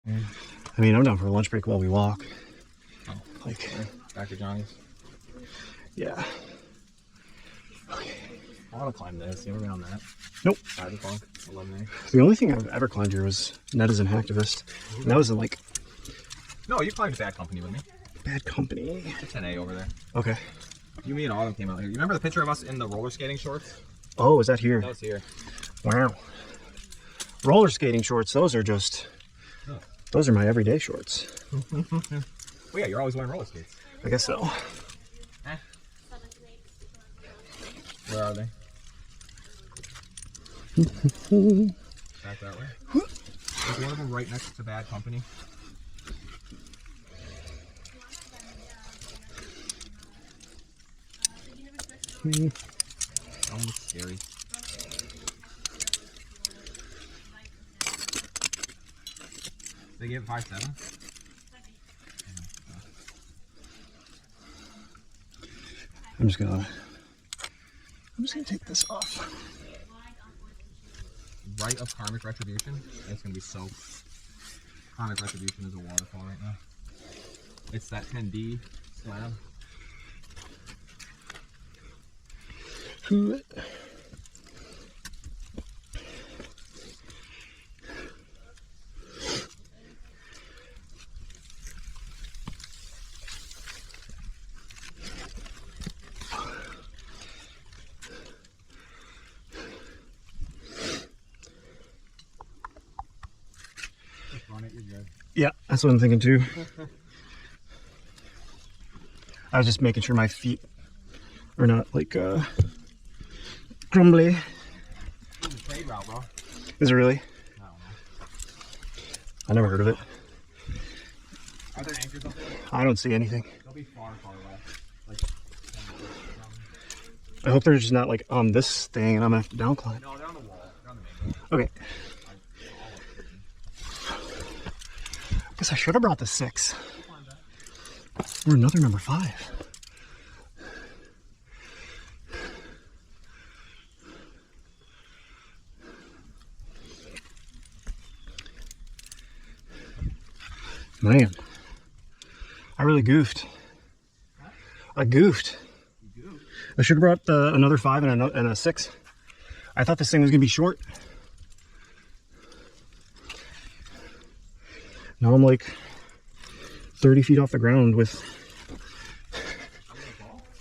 I mean, I'm down for a lunch break while we walk. Oh, like back to Johnny's. Yeah. Okay. I want to climb this. You ever been on that? Nope. Cyberpunk 11A. The only thing I've ever climbed here was Netizen Hacktivist, and that was in like. No, you climbed Bad Company with me. Bad Company. It's 10A over there. Okay. You, me, and Autumn came out here. You remember the picture of us in the roller skating shorts? Oh, is that here? That was here. Wow. Roller skating shorts. Those are just. Oh. Those are my everyday shorts. Well, yeah, you're always wearing roller skates. I guess so. Eh. Where are they? Back that way. There's one of them right next to Bad Company. That one looks scary. They gave it 5.7? I'm just gonna take this off. Right of Karmic Retribution. It's gonna be so. Karmic Retribution is a waterfall right now. It's that 10D slab. Yeah, that's what I'm thinking too. I was just making sure my feet are not like crumbly. It's a trade route, bro. Is it really? I don't know. I never heard of it. Are there anchors up there? I don't see anything. They'll be far, far away. Like, I hope they're just not like on this thing and I'm gonna have to down climb. no, they're on the wall. They're on the main wall. Okay. I guess I should have brought the 6. Or another number 5. Man, I really goofed. I goofed. I should have brought another 5 and a 6. I thought this thing was gonna be short. Now I'm like 30 feet off the ground with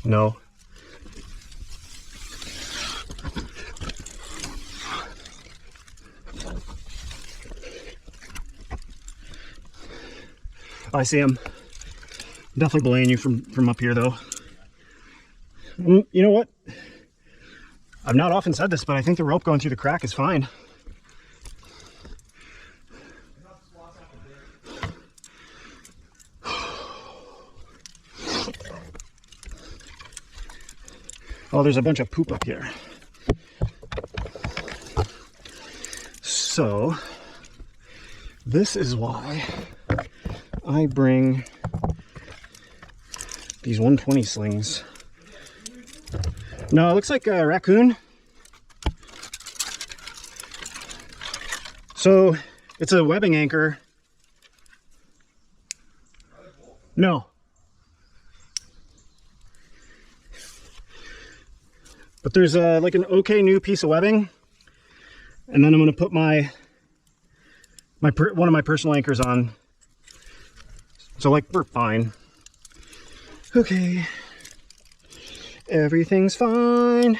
no. I see him. Definitely belaying you from up here though. You know what? I've not often said this, but I think the rope going through the crack is fine. Oh, there's a bunch of poop up here. So, this is why I bring these 120 slings. No, it looks like a raccoon. So, it's a webbing anchor. No. But there's like an okay new piece of webbing, and then I'm going to put one of my personal anchors on. So like we're fine. Okay, everything's fine.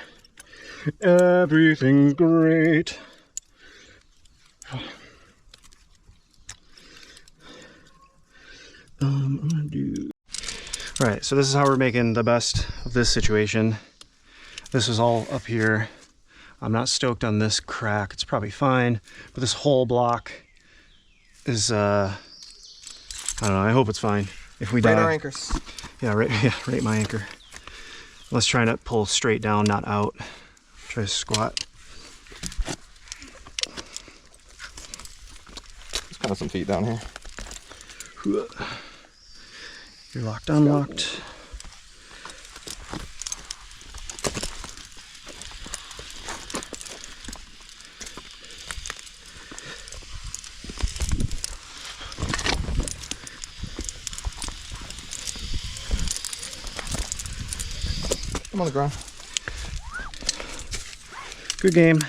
Everything's great. I'm gonna do. All right, so this is how we're making the best of this situation. This is all up here. I'm not stoked on this crack. It's probably fine, but this whole block is, I don't know. I hope it's fine. If we die, rate our anchors. Yeah, rate my anchor. Let's try not pull straight down, not out. Try to squat. There's kind of some feet down here. You're locked, unlocked. I'm on the ground. Good game.